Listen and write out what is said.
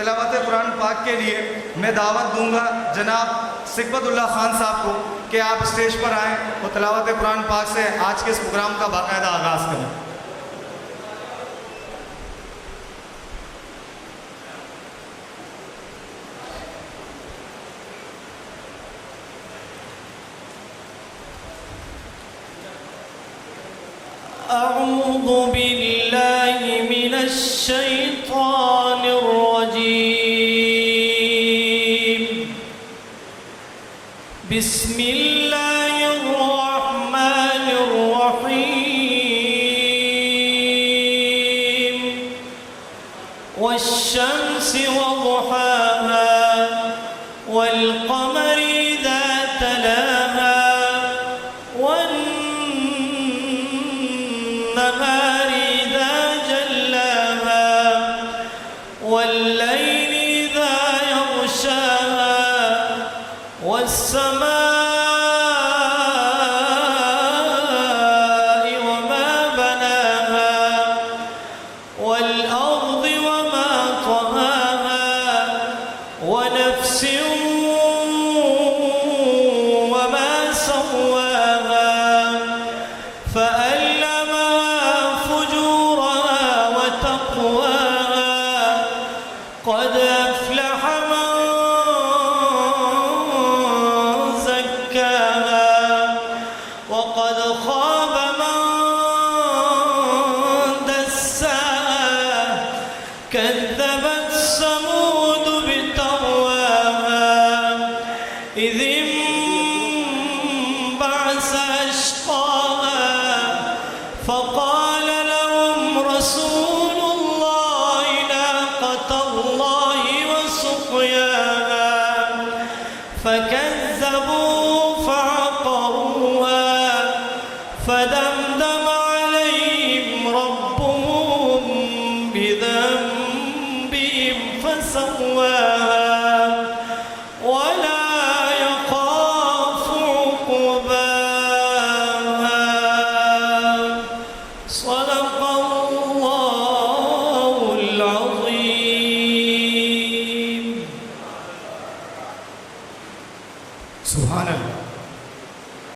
तिलावत कुरान पाक के लिए मैं दावत दूंगा जनाब सिकबतुल्लाह खान साहब को कि आप स्टेज पर आएँ और तिलावत कुरान पाक से आज के इस प्रोग्राम का बाकायदा आगाज़ करें। أعوذ بالله من الشيطان الرجيم. بسم الله الرحمن الرحيم. والشمس وضحاها والقمر إذا تلاها والنهار إذا جلاها والليل إذا يغشاها والسماء وما بناها والأرض وما طهاها ونفس وما سواها فألهمها فجورها وتقواها قد أفلح من زكاها وقد خاب من دساها كذبت ثمود بطغواها إذ انبعث أشقاها فقال لهم رسول الله ناقة الله وسقياها فكذبوا فعقروها فدمدم